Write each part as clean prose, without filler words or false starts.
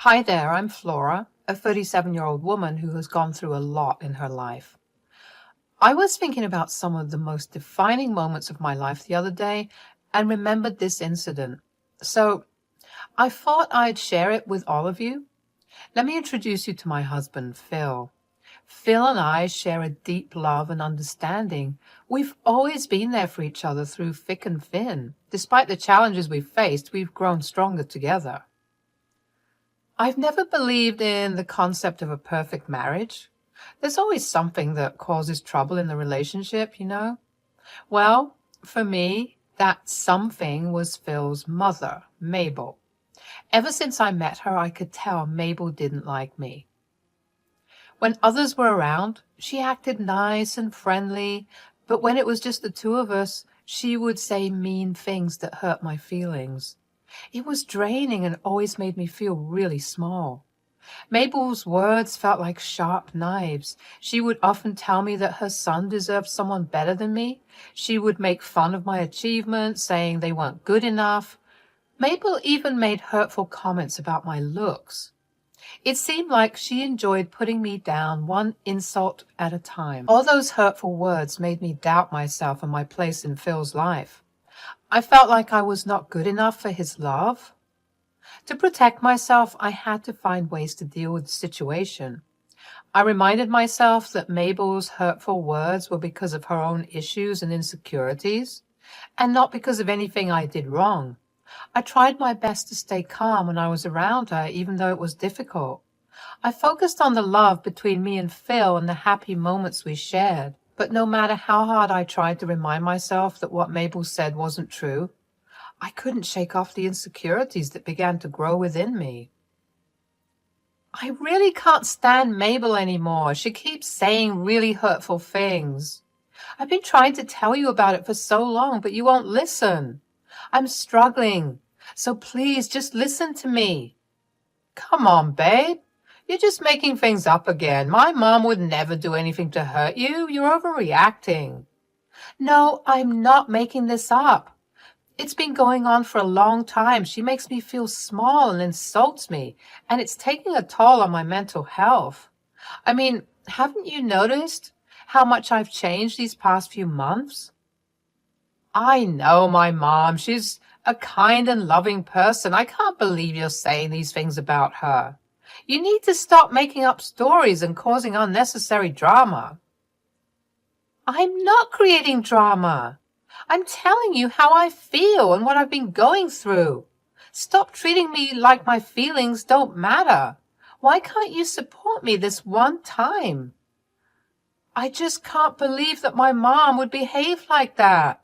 Hi there, I'm Flora, a 37-year-old woman who has gone through a lot in her life. I was thinking about some of the most defining moments of my life the other day and remembered this incident. So I thought I'd share it with all of you. Let me introduce you to my husband, Phil. Phil and I share a deep love and understanding. We've always been there for each other through thick and thin. Despite the challenges we've faced, we've grown stronger together. I've never believed in the concept of a perfect marriage. There's always something that causes trouble in the relationship, you know? Well, for me, that something was Phil's mother, Mabel. Ever since I met her, I could tell Mabel didn't like me. When others were around, she acted nice and friendly, but when it was just the two of us, she would say mean things that hurt my feelings. It was draining and always made me feel really small. Mabel's words felt like sharp knives. She would often tell me that her son deserved someone better than me. She would make fun of my achievements, saying they weren't good enough. Mabel even made hurtful comments about my looks. It seemed like she enjoyed putting me down one insult at a time. All those hurtful words made me doubt myself and my place in Phil's life. I felt like I was not good enough for his love. To protect myself, I had to find ways to deal with the situation. I reminded myself that Mabel's hurtful words were because of her own issues and insecurities, and not because of anything I did wrong. I tried my best to stay calm when I was around her, even though it was difficult. I focused on the love between me and Phil and the happy moments we shared. But no matter how hard I tried to remind myself that what Mabel said wasn't true, I couldn't shake off the insecurities that began to grow within me. I really can't stand Mabel anymore. She keeps saying really hurtful things. I've been trying to tell you about it for so long, but you won't listen. I'm struggling, so please just listen to me. Come on, babe. You're just making things up again. My mom would never do anything to hurt you. You're overreacting. No, I'm not making this up. It's been going on for a long time. She makes me feel small and insults me, and it's taking a toll on my mental health. I mean, haven't you noticed how much I've changed these past few months? I know my mom. She's a kind and loving person. I can't believe you're saying these things about her. You need to stop making up stories and causing unnecessary drama. I'm not creating drama. I'm telling you how I feel and what I've been going through. Stop treating me like my feelings don't matter. Why can't you support me this one time? I just can't believe that my mom would behave like that.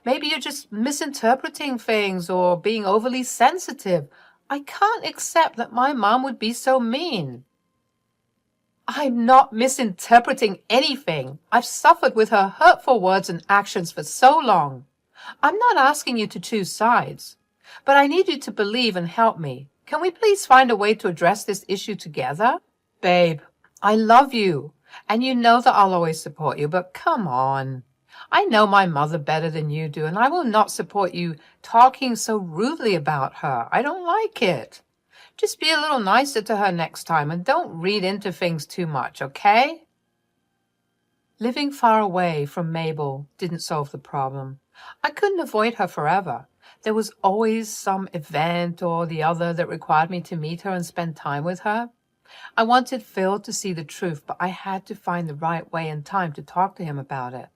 Maybe you're just misinterpreting things or being overly sensitive. I can't accept that my mom would be so mean. I'm not misinterpreting anything. I've suffered with her hurtful words and actions for so long. I'm not asking you to choose sides, but I need you to believe and help me. Can we please find a way to address this issue together? Babe, I love you, and you know that I'll always support you, but come on. I know my mother better than you do, and I will not support you talking so rudely about her. I don't like it. Just be a little nicer to her next time and don't read into things too much, okay? Living far away from Mabel didn't solve the problem. I couldn't avoid her forever. There was always some event or the other that required me to meet her and spend time with her. I wanted Phil to see the truth, but I had to find the right way and time to talk to him about it.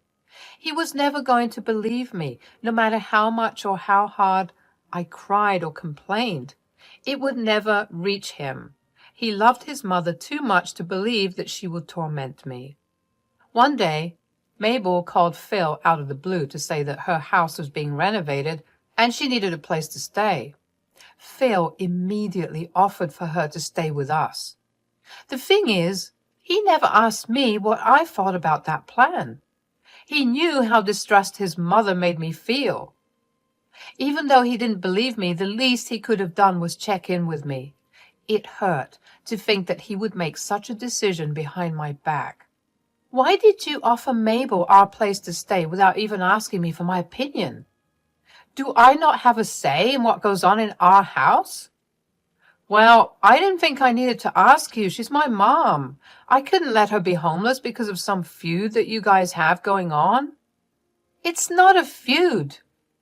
He was never going to believe me, no matter how much or how hard I cried or complained. It would never reach him. He loved his mother too much to believe that she would torment me. One day, Mabel called Phil out of the blue to say that her house was being renovated and she needed a place to stay. Phil immediately offered for her to stay with us. The thing is, he never asked me what I thought about that plan. He knew how distressed his mother made me feel. Even though he didn't believe me, the least he could have done was check in with me. It hurt to think that he would make such a decision behind my back. Why did you offer Mabel our place to stay without even asking me for my opinion? Do I not have a say in what goes on in our house? Well, I didn't think I needed to ask you. She's my mom. I couldn't let her be homeless because of some feud that you guys have going on. It's not a feud.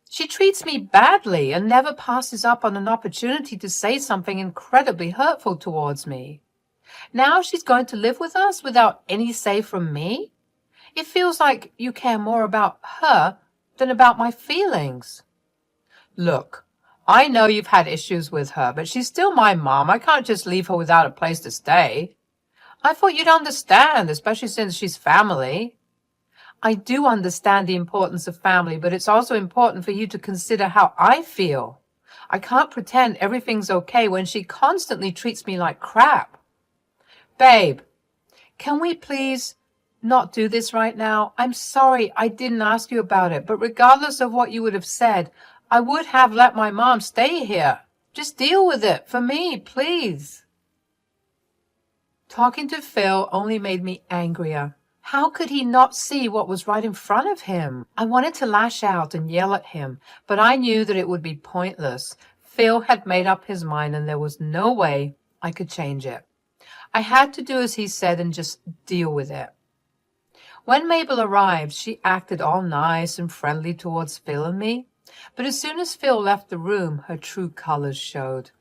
She treats me badly and never passes up on an opportunity to say something incredibly hurtful towards me. Now she's going to live with us without any say from me? It feels like you care more about her than about my feelings. Look, I know you've had issues with her, but she's still my mom. I can't just leave her without a place to stay. I thought you'd understand, especially since she's family. I do understand the importance of family, but it's also important for you to consider how I feel. I can't pretend everything's okay when she constantly treats me like crap. Babe, can we please not do this right now? I'm sorry I didn't ask you about it, but regardless of what you would have said, I would have let my mom stay here. Just deal with it for me, please. Talking to Phil only made me angrier. How could he not see what was right in front of him? I wanted to lash out and yell at him, but I knew that it would be pointless. Phil had made up his mind and there was no way I could change it. I had to do as he said and just deal with it. When Mabel arrived, she acted all nice and friendly towards Phil and me, but as soon as Phil left the room, her true colors showed.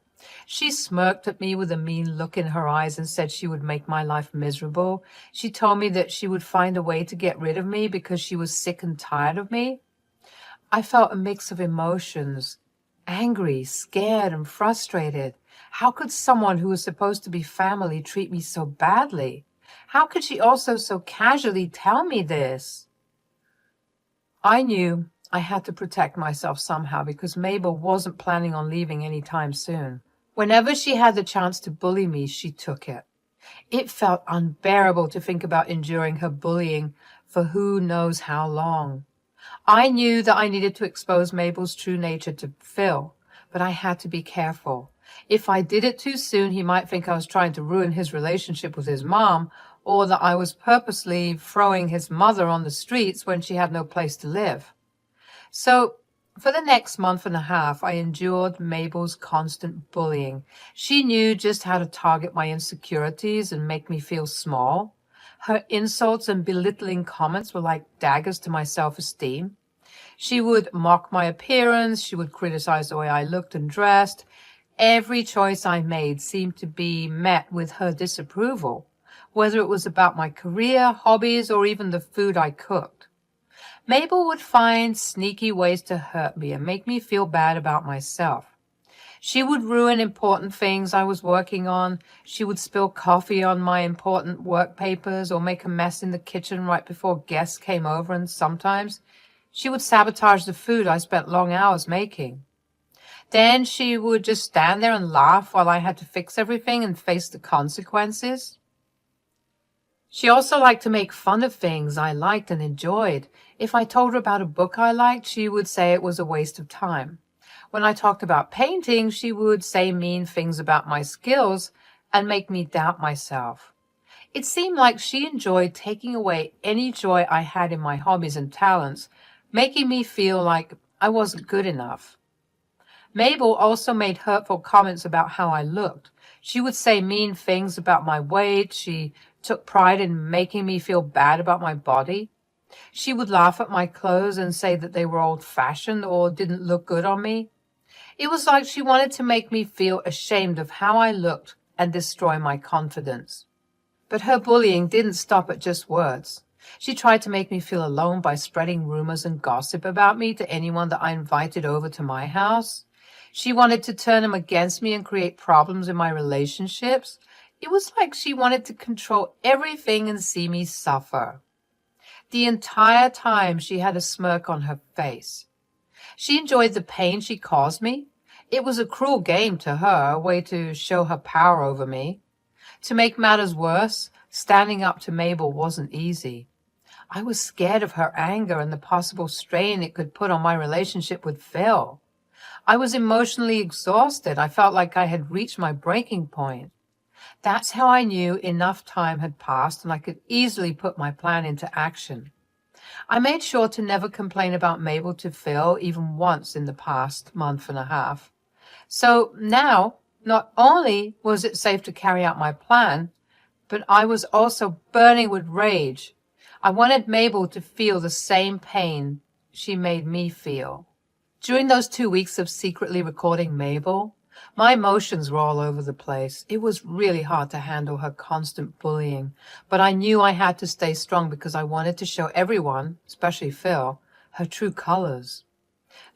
She smirked at me with a mean look in her eyes and said she would make my life miserable. She told me that she would find a way to get rid of me because she was sick and tired of me. I felt a mix of emotions, angry, scared, and frustrated. How could someone who was supposed to be family treat me so badly? How could she also so casually tell me this? I knew I had to protect myself somehow because Mabel wasn't planning on leaving any time soon. Whenever she had the chance to bully me, she took it. It felt unbearable to think about enduring her bullying for who knows how long. I knew that I needed to expose Mabel's true nature to Phil, but I had to be careful. If I did it too soon, he might think I was trying to ruin his relationship with his mom, or that I was purposely throwing his mother on the streets when she had no place to live. So, for the next month and a half, I endured Mabel's constant bullying. She knew just how to target my insecurities and make me feel small. Her insults and belittling comments were like daggers to my self-esteem. She would mock my appearance. She would criticize the way I looked and dressed. Every choice I made seemed to be met with her disapproval, whether it was about my career, hobbies, or even the food I cooked. Mabel would find sneaky ways to hurt me and make me feel bad about myself. She would ruin important things I was working on. She would spill coffee on my important work papers or make a mess in the kitchen right before guests came over, and sometimes she would sabotage the food I spent long hours making. Then she would just stand there and laugh while I had to fix everything and face the consequences. She also liked to make fun of things I liked and enjoyed. If I told her about a book I liked, she would say it was a waste of time. When I talked about painting, she would say mean things about my skills and make me doubt myself. It seemed like she enjoyed taking away any joy I had in my hobbies and talents, making me feel like I wasn't good enough. Mabel also made hurtful comments about how I looked. She would say mean things about my weight. She took pride in making me feel bad about my body. She would laugh at my clothes and say that they were old-fashioned or didn't look good on me. It was like she wanted to make me feel ashamed of how I looked and destroy my confidence. But her bullying didn't stop at just words. She tried to make me feel alone by spreading rumors and gossip about me to anyone that I invited over to my house. She wanted to turn them against me and create problems in my relationships. It was like she wanted to control everything and see me suffer. The entire time she had a smirk on her face. She enjoyed the pain she caused me. It was a cruel game to her, a way to show her power over me. To make matters worse, standing up to Mabel wasn't easy. I was scared of her anger and the possible strain it could put on my relationship with Phil. I was emotionally exhausted. I felt like I had reached my breaking point. That's how I knew enough time had passed and I could easily put my plan into action. I made sure to never complain about Mabel to Phil even once in the past month and a half. So now, Not only was it safe to carry out my plan, but I was also burning with rage. I wanted Mabel to feel the same pain she made me feel. During those 2 weeks of secretly recording Mabel, my emotions were all over the place. It was really hard to handle her constant bullying, but I knew I had to stay strong because I wanted to show everyone, especially Phil, her true colors.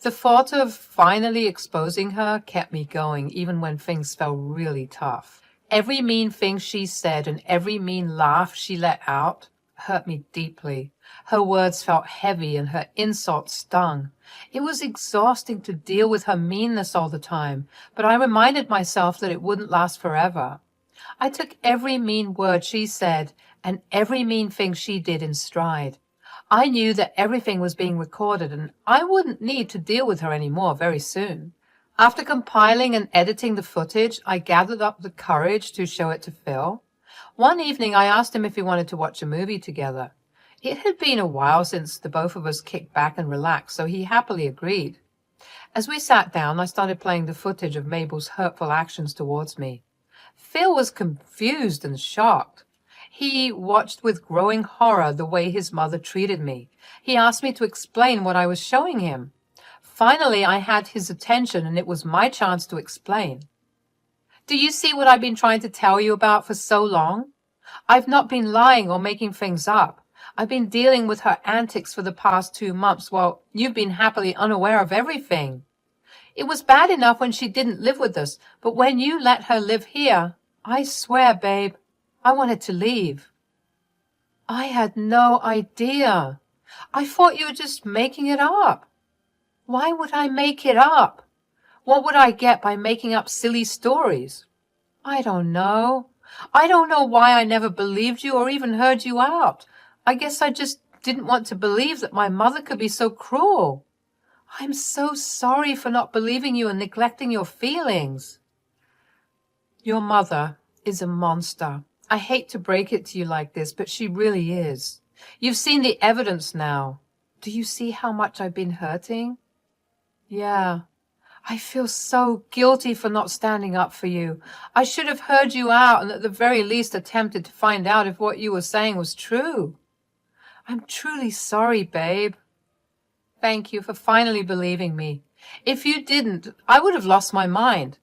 The thought of finally exposing her kept me going even when things felt really tough. Every mean thing she said and every mean laugh she let out hurt me deeply. Her words felt heavy and her insults stung. It was exhausting to deal with her meanness all the time, but I reminded myself that it wouldn't last forever. I took every mean word she said and every mean thing she did in stride. I knew that everything was being recorded and I wouldn't need to deal with her anymore very soon. After compiling and editing the footage, I gathered up the courage to show it to Phil. One evening, I asked him if he wanted to watch a movie together. It had been a while since the both of us kicked back and relaxed, so he happily agreed. As we sat down, I started playing the footage of Mabel's hurtful actions towards me. Phil was confused and shocked. He watched with growing horror the way his mother treated me. He asked me to explain what I was showing him. Finally, I had his attention, and it was my chance to explain. Do you see what I've been trying to tell you about for so long? I've not been lying or making things up. I've been dealing with her antics for the past 2 months while you've been happily unaware of everything. It was bad enough when she didn't live with us, but when you let her live here, I swear, babe, I wanted to leave. I had no idea. I thought you were just making it up. Why would I make it up? What would I get by making up silly stories? I don't know. I don't know why I never believed you or even heard you out. I guess I just didn't want to believe that my mother could be so cruel. I'm so sorry for not believing you and neglecting your feelings. Your mother is a monster. I hate to break it to you like this, but she really is. You've seen the evidence now. Do you see how much I've been hurting? Yeah. I feel so guilty for not standing up for you. I should have heard you out and at the very least attempted to find out if what you were saying was true. I'm truly sorry, babe. Thank you for finally believing me. If you didn't, I would have lost my mind.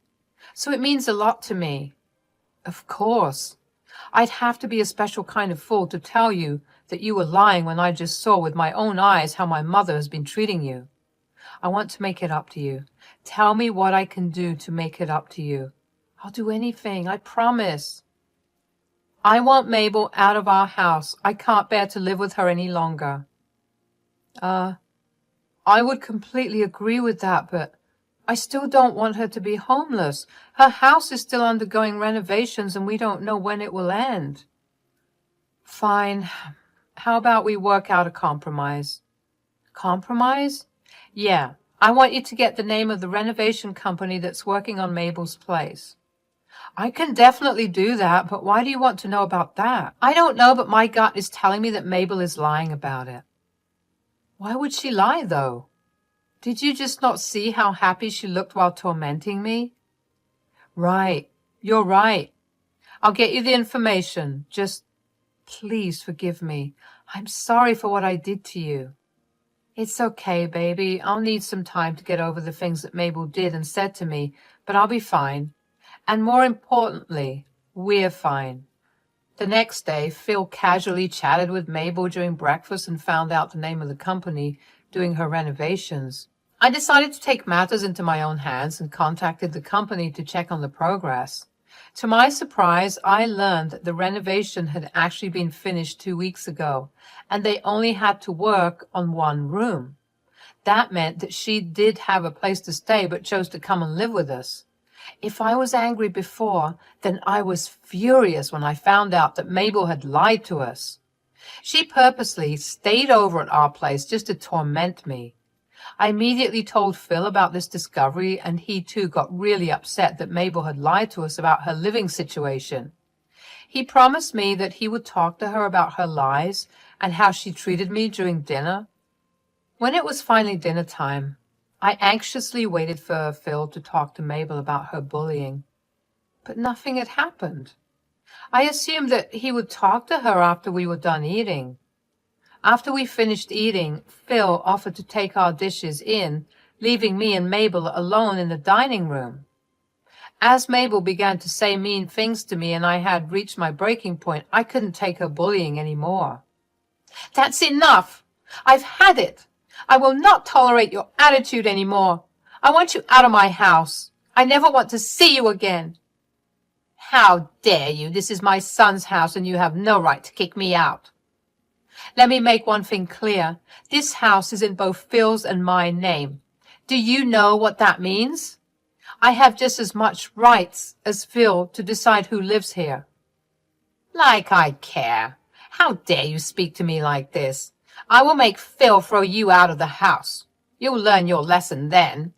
So it means a lot to me. Of course. I'd have to be a special kind of fool to tell you that you were lying when I just saw with my own eyes how my mother has been treating you. I want to make it up to you. Tell me what I can do to make it up to you. I'll do anything, I promise. I want Mabel out of our house. I can't bear to live with her any longer. I would completely agree with that, but I still don't want her to be homeless. Her house is still undergoing renovations and we don't know when it will end. Fine. How about we work out a compromise? Compromise? Yeah. I want you to get the name of the renovation company that's working on Mabel's place. I can definitely do that, but why do you want to know about that? I don't know, but my gut is telling me that Mabel is lying about it. Why would she lie, though? Did you just not see how happy she looked while tormenting me? Right. You're right. I'll get you the information. Just please forgive me. I'm sorry for what I did to you. It's okay, baby. I'll need some time to get over the things that Mabel did and said to me, but I'll be fine. And more importantly, we're fine. The next day, Phil casually chatted with Mabel during breakfast and found out the name of the company doing her renovations. I decided to take matters into my own hands and contacted the company to check on the progress. To my surprise, I learned that the renovation had actually been finished 2 weeks ago, and they only had to work on one room. That meant that she did have a place to stay but chose to come and live with us. If I was angry before, then I was furious when I found out that Mabel had lied to us. She purposely stayed over at our place just to torment me. I immediately told Phil about this discovery, and he too got really upset that Mabel had lied to us about her living situation. He promised me that he would talk to her about her lies and how she treated me during dinner. When it was finally dinner time, I anxiously waited for Phil to talk to Mabel about her bullying. but nothing had happened. I assumed that he would talk to her after we were done eating. After we finished eating, Phil offered to take our dishes in, leaving me and Mabel alone in the dining room. As Mabel began to say mean things to me and I had reached my breaking point, I couldn't take her bullying anymore. "That's enough! I've had it! I will not tolerate your attitude anymore. I want you out of my house. I never want to see you again." "How dare you? This is my son's house and you have no right to kick me out." "Let me make one thing clear. This house is in both Phil's and my name. Do you know what that means? I have just as much rights as Phil to decide who lives here." "Like I care. How dare you speak to me like this? I will make Phil throw you out of the house. You'll learn your lesson then."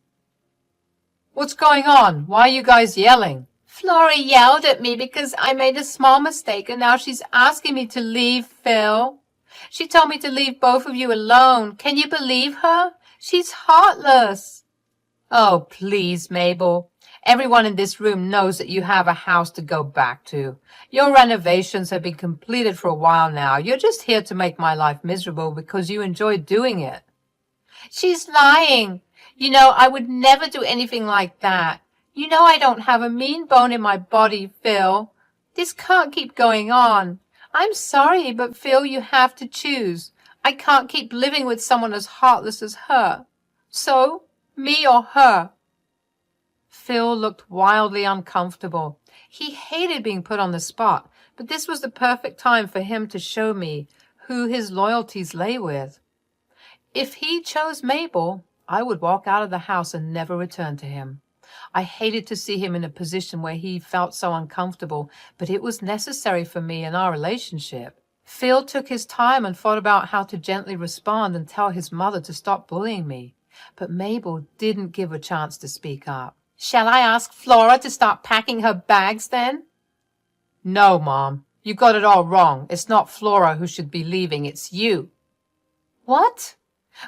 "What's going on? Why are you guys yelling?" "Flora yelled at me because I made a small mistake and now she's asking me to leave, Phil. She told me to leave both of you alone. Can you believe her? She's heartless." "Oh, please, Mabel. Everyone in this room knows that you have a house to go back to. Your renovations have been completed for a while now. You're just here to make my life miserable because you enjoy doing it." "She's lying. You know, I would never do anything like that. You know I don't have a mean bone in my body, Phil. This can't keep going on. I'm sorry, but Phil, you have to choose. I can't keep living with someone as heartless as her. So, me or her?" Phil looked wildly uncomfortable. He hated being put on the spot, but this was the perfect time for him to show me who his loyalties lay with. If he chose Mabel, I would walk out of the house and never return to him. I hated to see him in a position where he felt so uncomfortable, but it was necessary for me in our relationship. Phil took his time and thought about how to gently respond and tell his mother to stop bullying me, but Mabel didn't give a chance to speak up. "Shall I ask Flora to start packing her bags then?" "No, Mom. You got it all wrong. It's not Flora who should be leaving, it's you." "What?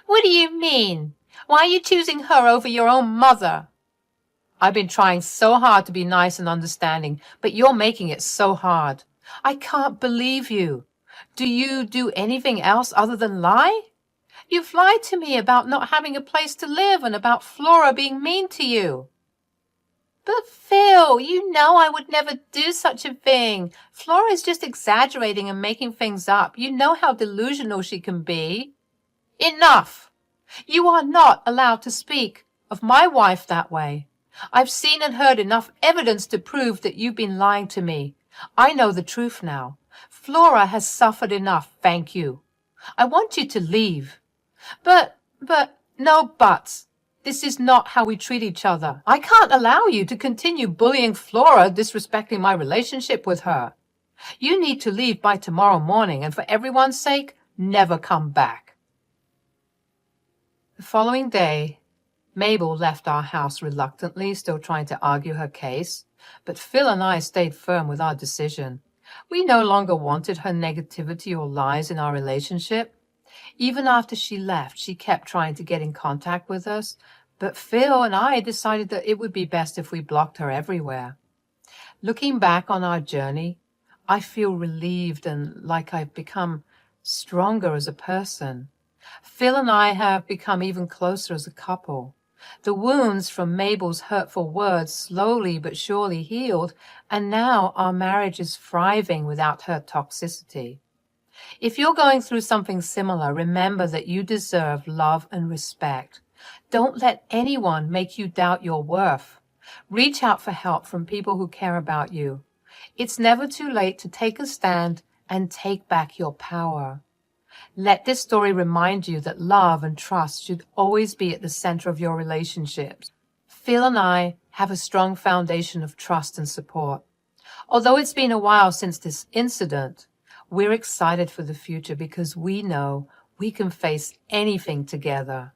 What do you mean? Why are you choosing her over your own mother?" "I've been trying so hard to be nice and understanding, but you're making it so hard. I can't believe you. Do you do anything else other than lie? You've lied to me about not having a place to live and about Flora being mean to you." "But Phil, you know I would never do such a thing. Flora is just exaggerating and making things up. You know how delusional she can be." "Enough! You are not allowed to speak of my wife that way. I've seen and heard enough evidence to prove that you've been lying to me. I know the truth now. Flora has suffered enough, thank you. I want you to leave." But, no buts. This is not how we treat each other. I can't allow you to continue bullying Flora, disrespecting my relationship with her. You need to leave by tomorrow morning, and for everyone's sake, never come back. The following day, Mabel left our house reluctantly, still trying to argue her case, but Phil and I stayed firm with our decision. We no longer wanted her negativity or lies in our relationship. Even after she left, she kept trying to get in contact with us, but Phil and I decided that it would be best if we blocked her everywhere. Looking back on our journey, I feel relieved and like I've become stronger as a person. Phil and I have become even closer as a couple. The wounds from Mabel's hurtful words slowly but surely healed, and now our marriage is thriving without her toxicity. If you're going through something similar, remember that you deserve love and respect. Don't let anyone make you doubt your worth. Reach out for help from people who care about you. It's never too late to take a stand and take back your power. Let this story remind you that love and trust should always be at the center of your relationships. Phil and I have a strong foundation of trust and support. Although it's been a while since this incident, we're excited for the future because we know we can face anything together.